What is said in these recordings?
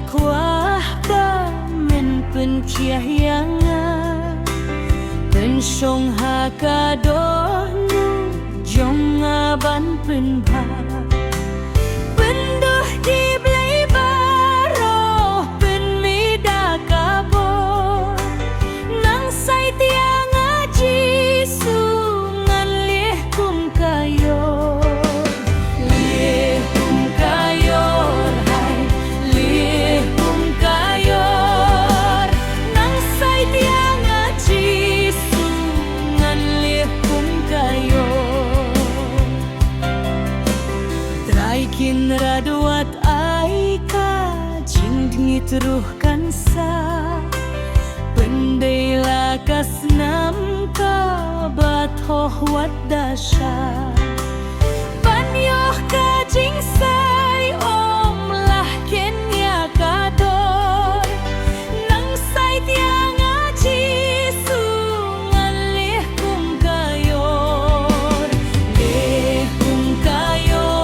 kuah ba men pen kia hianga pen song ha ka do nu jong ban pen ba pen doh di blai baro pen mi da ka bo nang sai tiang aji su ngan leh kum kayo kin raduat ai ka jing dingit ruh kan sa pendai lakas nam ka bat ho wat dasha panyoh ka jing sai om lah ken ya ka dor nang sai tiang aji su ngan leh kum kayor leh kum kayor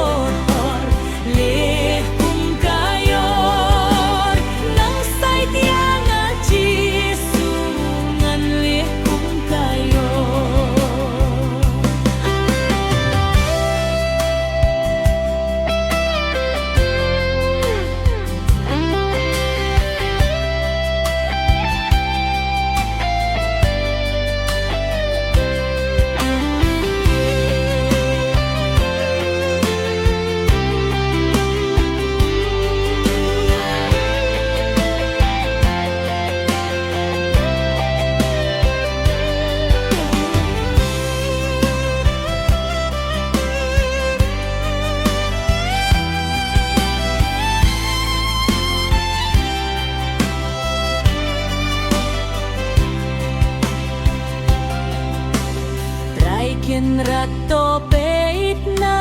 ken rato beit na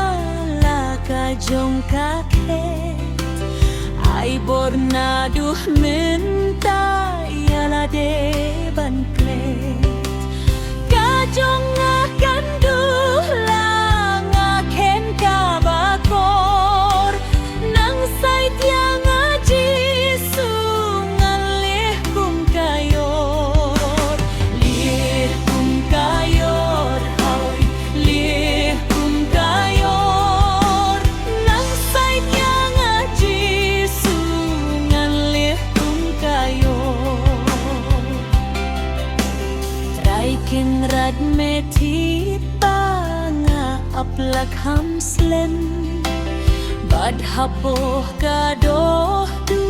la ka jong ka ket ai bor na duh minta ya la de ban klet ka jong akan duh la nga ken ka bakor nang sai tiang aji su ngan leh kum kayor leh kum kayor kin rad me thi pa nga aplak ham slem bad hapo ka do du